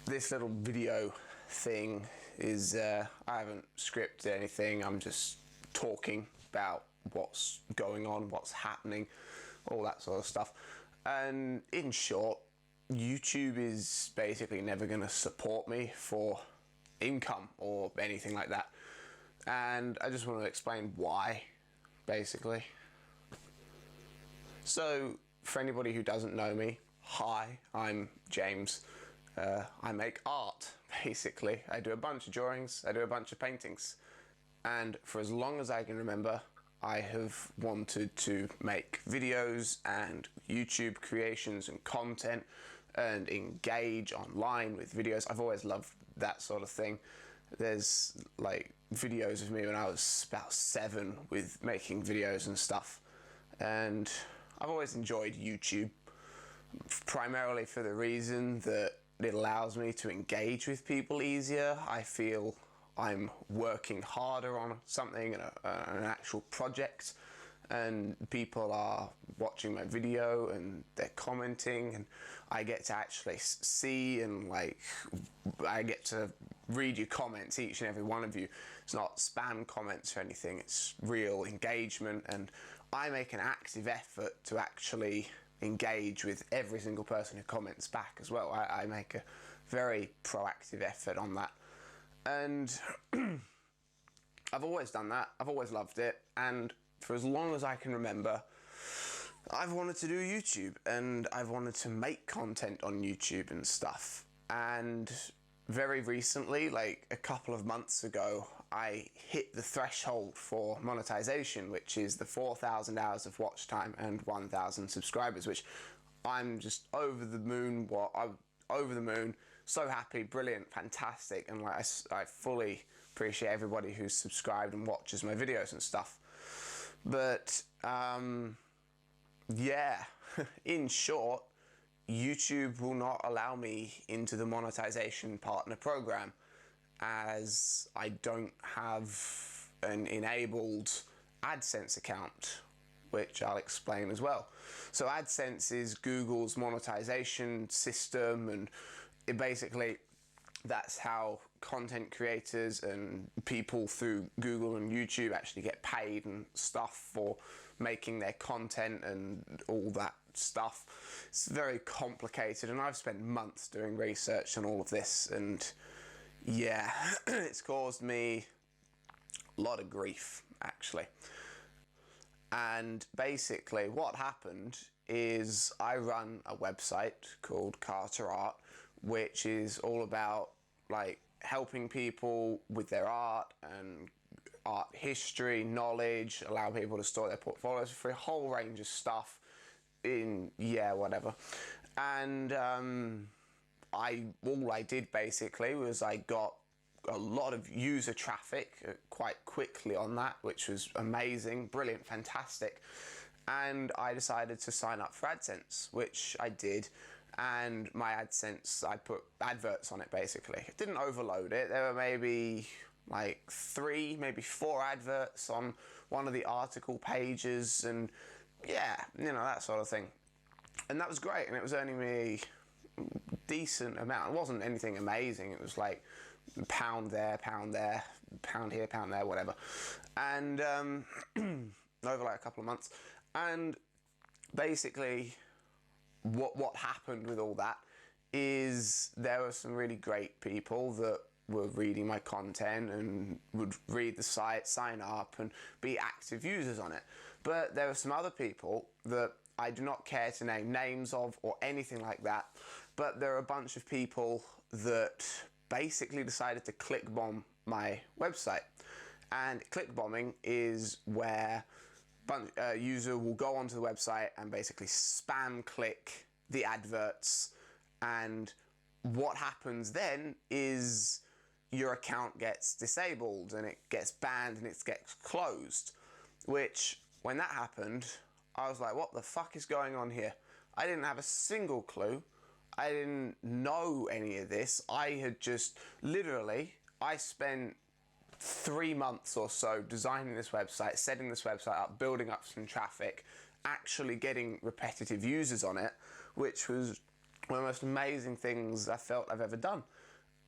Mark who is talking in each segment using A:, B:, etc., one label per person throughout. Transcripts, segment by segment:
A: this little video thing is, I haven't scripted anything, I'm just talking about what's going on, what's happening, all that sort of stuff. And in short, YouTube is basically never going to support me for income or anything like that. And I just want to explain why, basically. So, for anybody who doesn't know me, hi, I'm James. I make art, basically. I do a bunch of drawings, I do a bunch of paintings. And for as long as I can remember, I have wanted to make videos and YouTube creations and content and engage online with videos. I've always loved that sort of thing. There's like videos of me when I was about 7 with making videos and stuff. And I've always enjoyed YouTube, primarily for the reason that it allows me to engage with people easier. I feel I'm working harder on something, an actual project, and people are watching my video and they're commenting, and I get to actually see and I get to read your comments, each and every one of you. It's not spam comments or anything, it's real engagement, and I make an active effort to actually engage with every single person who comments back as well. I make a very proactive effort on that. And I've always done that, I've always loved it, and for as long as I can remember, I've wanted to do YouTube, and I've wanted to make content on YouTube and stuff. And very recently, like a couple of months ago, I hit the threshold for monetization, which is the 4,000 hours of watch time and 1,000 subscribers, which I'm just over the moon. Over the moon, so happy, brilliant, fantastic, and like I fully appreciate everybody who's subscribed and watches my videos and stuff. But yeah, in short, YouTube will not allow me into the monetization partner program, as I don't have an enabled AdSense account, which I'll explain as well. So AdSense is Google's monetization system, and basically that's how content creators and people through Google and YouTube actually get paid and stuff for making their content and all that stuff. It's very complicated, and I've spent months doing research on all of this, and yeah, it's caused me a lot of grief, actually. And basically what happened is I run a website called Carter Art, which is all about like helping people with their art and art history, knowledge, allow people to store their portfolios for a whole range of stuff in, yeah, whatever. And all I did basically was I got a lot of user traffic quite quickly on that, which was amazing, brilliant, fantastic. And I decided to sign up for AdSense, which I did. And my AdSense, I put adverts on it basically. I didn't overload it. There were maybe like 3, maybe 4 adverts on one of the article pages, and yeah, you know, that sort of thing. And that was great, and it was earning me a decent amount. It wasn't anything amazing, it was like pound there, pound there, pound here, pound there, whatever. And over like a couple of months. And basically what happened with all that is there were some really great people that were reading my content and would read the site, sign up and be active users on it. But there were some other people that I do not care to name names of or anything like that, but there are a bunch of people that basically decided to click bomb my website. And click bombing is where a user will go onto the website and basically spam click the adverts, and what happens then is your account gets disabled and it gets banned and it gets closed. Which, when that happened, I was like, what the fuck is going on here? I didn't have a single clue. I didn't know any of this. I had just literally, I spent 3 months or so designing this website, setting this website up, building up some traffic, actually getting repetitive users on it, which was one of the most amazing things I felt I've ever done.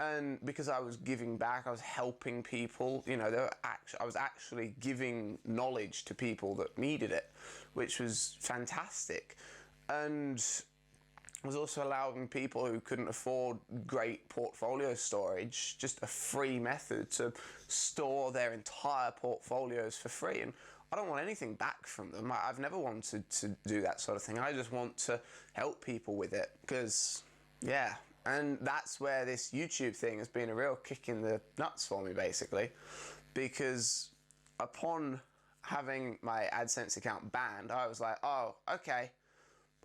A: And because I was giving back, I was helping people, you know, I was actually giving knowledge to people that needed it, which was fantastic. And was also allowing people who couldn't afford great portfolio storage just a free method to store their entire portfolios for free. And I don't want anything back from them. I've never wanted to do that sort of thing. I just want to help people with it because, yeah. And that's where this YouTube thing has been a real kick in the nuts for me, basically, because upon having my AdSense account banned, I was like, oh, okay,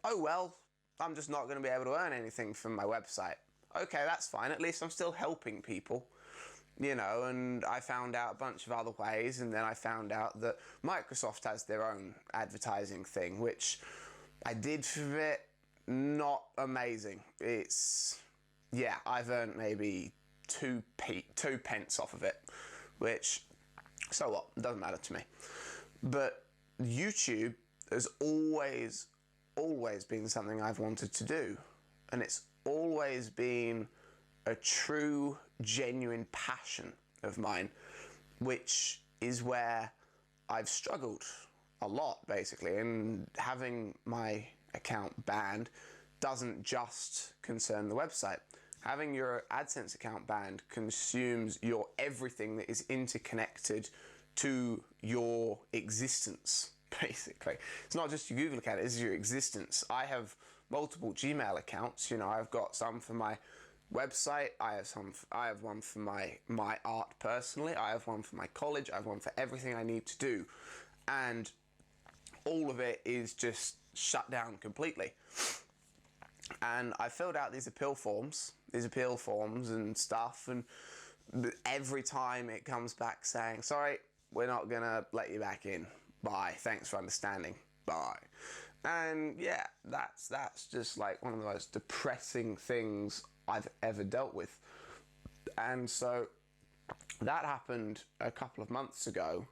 A: oh well, I'm just not going to be able to earn anything from my website. Okay, that's fine. At least I'm still helping people, you know, and I found out a bunch of other ways, and then I found out that Microsoft has their own advertising thing, which I did for a bit. Not amazing. It's, yeah, I've earned maybe two pence off of it, which, so what, it doesn't matter to me. But YouTube has always been something I've wanted to do, and it's always been a true, genuine passion of mine, which is where I've struggled a lot, basically. And having my account banned doesn't just concern the website. Having your AdSense account banned consumes your everything that is interconnected to your existence. Basically, it's not just your Google account, it's your existence. I have multiple Gmail accounts. You know, I've got some for my website, I have one for my art personally, I have one for my college, I have one for everything I need to do, and all of it is just shut down completely. And I filled out these appeal forms and stuff, and every time it comes back saying, sorry, we're not gonna let you back in. Bye. Thanks for understanding. Bye. And yeah, that's just like one of the most depressing things I've ever dealt with. And so that happened a couple of months ago.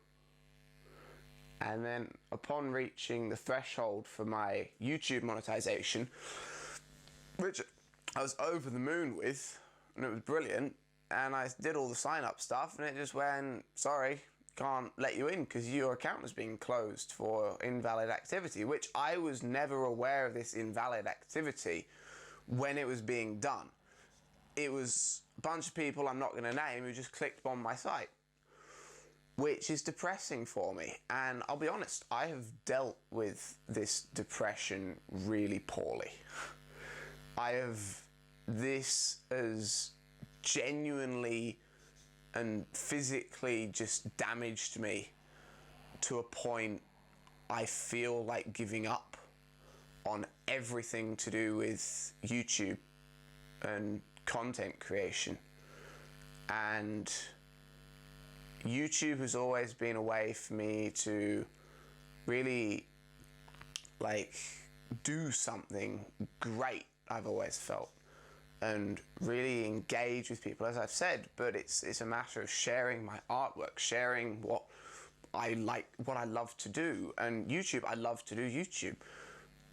A: And then upon reaching the threshold for my YouTube monetization, which I was over the moon with, and it was brilliant, and I did all the sign up stuff, and it just went, sorry, can't let you in because your account has been closed for invalid activity, which I was never aware of this invalid activity when it was being done. It was a bunch of people I'm not going to name who just clicked on my site, which is depressing for me. And I'll be honest, I have dealt with this depression really poorly. This has genuinely and physically just damaged me to a point I feel like giving up on everything to do with YouTube and content creation. And YouTube has always been a way for me to really like do something great, I've always felt, and really engage with people, as I've said. But it's a matter of sharing my artwork, sharing what I like, what I love to do. And YouTube, I love to do YouTube.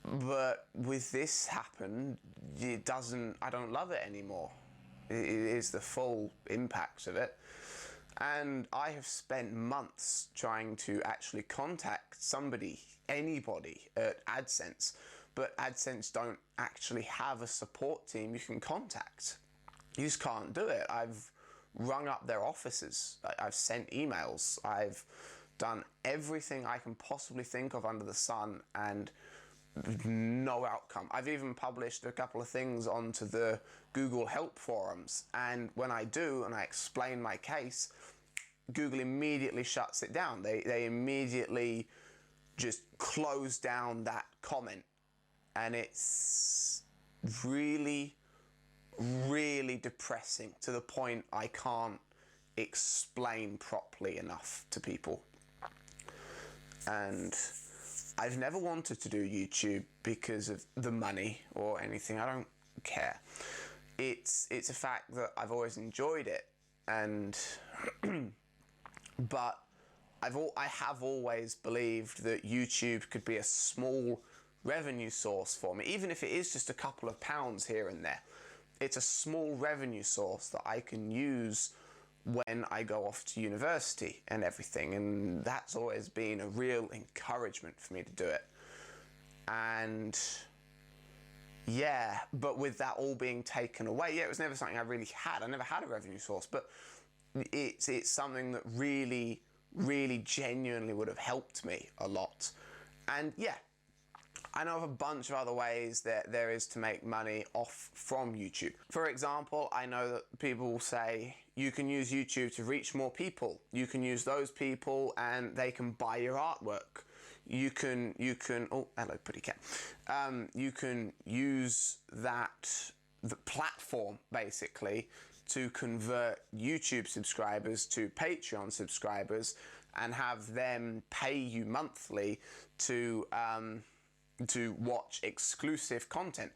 A: But with this happen, I don't love it anymore. It is the full impact of it. And I have spent months trying to actually contact somebody, anybody at AdSense, but AdSense don't actually have a support team you can contact. You just can't do it. I've rung up their offices, I've sent emails, I've done everything I can possibly think of under the sun, and no outcome. I've even published a couple of things onto the Google Help forums, and when I do and I explain my case, Google immediately shuts it down. They immediately just close down that comment, and it's really, really depressing to the point I can't explain properly enough to people. And I've never wanted to do YouTube because of the money or anything. I don't care. It's a fact that I've always enjoyed it, and but I have always believed that YouTube could be a small revenue source for me, even if it is just a couple of pounds here and there. It's a small revenue source that I can use when I go off to university and everything, and that's always been a real encouragement for me to do it. And yeah, but with that all being taken away, yeah, it was never something I really had. I never had a revenue source, but it's something that really, really genuinely would have helped me a lot. And yeah, I know of a bunch of other ways that there is to make money off from YouTube. For example, I know that people will say you can use YouTube to reach more people. You can use those people and they can buy your artwork. You can, oh, hello, pretty cat. You can use the platform basically to convert YouTube subscribers to Patreon subscribers and have them pay you monthly to watch exclusive content.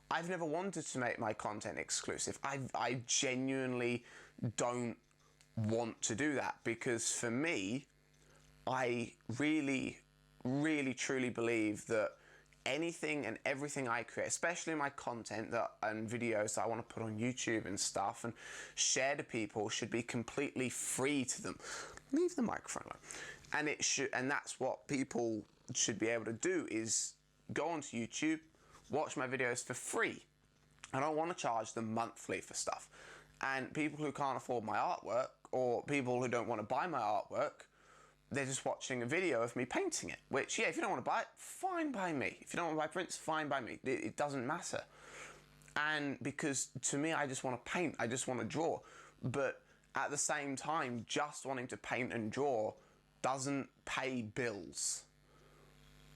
A: I've never wanted to make my content exclusive. I genuinely don't want to do that, because for me, I really, really truly believe that anything and everything I create, especially my content and videos that I want to put on YouTube and stuff and share to people, should be completely free to them. Leave the microphone alone. And that's what people should be able to do, is go onto YouTube, watch my videos for free. I don't want to charge them monthly for stuff. And people who can't afford my artwork, or people who don't want to buy my artwork, they're just watching a video of me painting it, which, yeah, if you don't want to buy it, fine by me. If you don't want to buy prints, fine by me. It doesn't matter. And because to me, I just want to paint, I just want to draw. But at the same time, just wanting to paint and draw doesn't pay bills,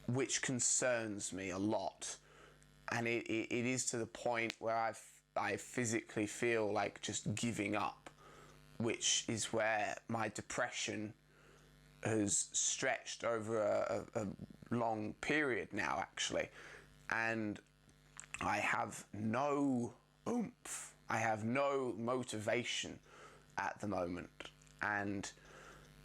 A: which concerns me a lot. And it is to the point where I physically feel like just giving up, which is where my depression has stretched over a long period now, actually. And I have no oomph, I have no motivation at the moment. And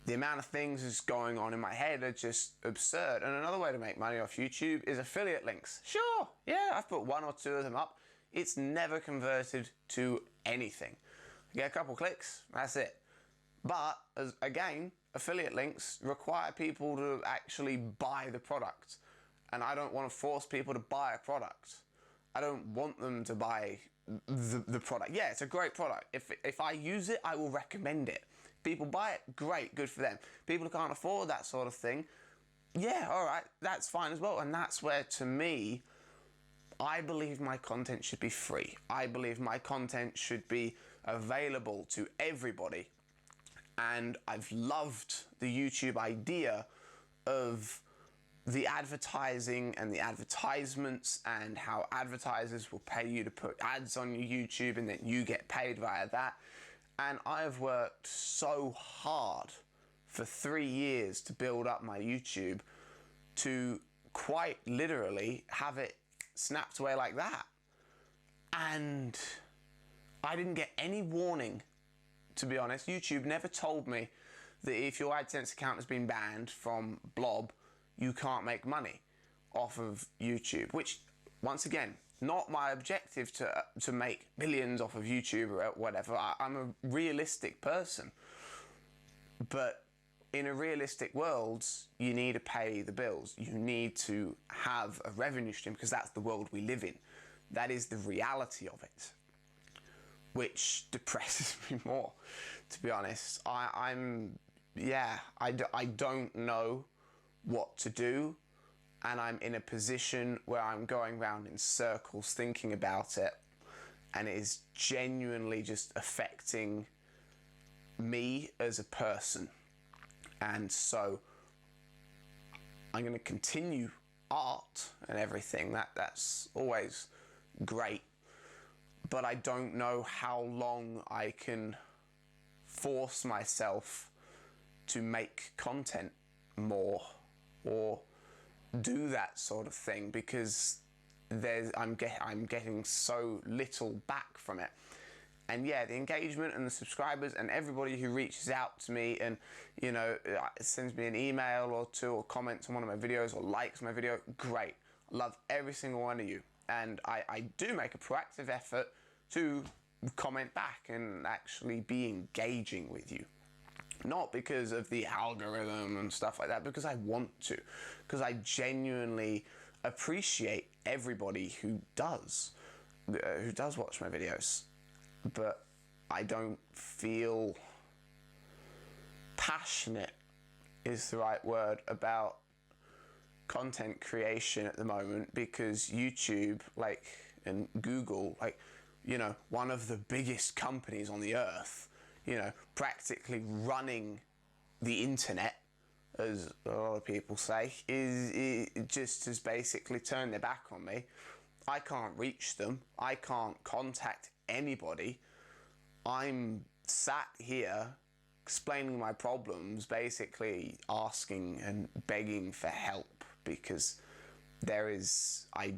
A: the amount of things that's going on in my head are just absurd. And another way to make money off YouTube is affiliate links. Sure, yeah, I've put 1 or 2 of them up. It's never converted to anything. I get a couple clicks, that's it. But, again, affiliate links require people to actually buy the product. And I don't want to force people to buy a product. I don't want them to buy the product. Yeah, it's a great product. If I use it, I will recommend it. People buy it, great, good for them. People who can't afford that sort of thing, yeah, all right, that's fine as well. And that's where, to me, I believe my content should be free. I believe my content should be available to everybody. And I've loved the YouTube idea of the advertising and the advertisements, and how advertisers will pay you to put ads on your YouTube and then you get paid via that. And I've worked so hard for 3 years to build up my YouTube to quite literally have it snapped away like that. And I didn't get any warning, to be honest. YouTube never told me that if your AdSense account has been banned from Blob, you can't make money off of YouTube, which, once again, not my objective to make millions off of YouTube or whatever. I'm a realistic person. But in a realistic world, you need to pay the bills. You need to have a revenue stream, because that's the world we live in. That is the reality of it, which depresses me more, to be honest. I don't know what to do, and I'm in a position where I'm going round in circles thinking about it, and it is genuinely just affecting me as a person. And so I'm going to continue art and everything. That's always great. But I don't know how long I can force myself to make content more or do that sort of thing, because I'm getting so little back from it. And yeah, the engagement and the subscribers and everybody who reaches out to me and, you know, sends me an email or 2 or comments on one of my videos or likes my video, great. love every single one of you. And I do make a proactive effort to comment back and actually be engaging with you. Not because of the algorithm and stuff like that, because I want to. Because I genuinely appreciate everybody who does watch my videos. But I don't feel passionate is the right word about content creation at the moment, because YouTube, like, and Google, like, you know, one of the biggest companies on the earth, you know, practically running the internet, as a lot of people say, it just has basically turned their back on me. I can't reach them. I can't contact anybody. I'm sat here explaining my problems, basically asking and begging for help, because I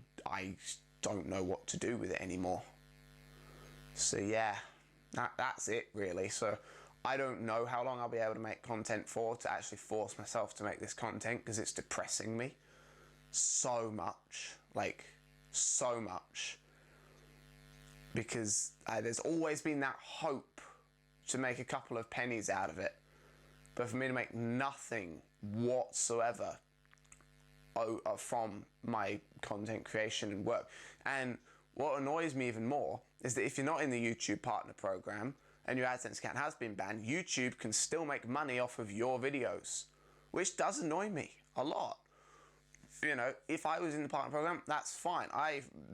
A: don't know what to do with it anymore. So yeah, that's it really. So I don't know how long I'll be able to make content for, to actually force myself to make this content, because it's depressing me so much, like so much, because there's always been that hope to make a couple of pennies out of it, but for me to make nothing whatsoever from my content creation and work. And what annoys me even more is that if you're not in the YouTube partner program and your AdSense account has been banned, YouTube can still make money off of your videos, which does annoy me a lot. You know, if I was in the partner program, that's fine.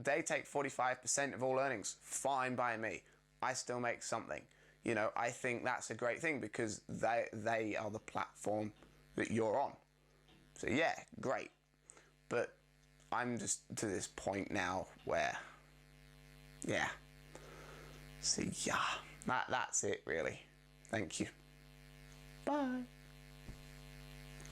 A: They take 45% of all earnings, fine by me. I still make something. You know, I think that's a great thing, because they are the platform that you're on. So yeah, great. But I'm just to this point now where, yeah. So yeah, that's it really. Thank you. Bye.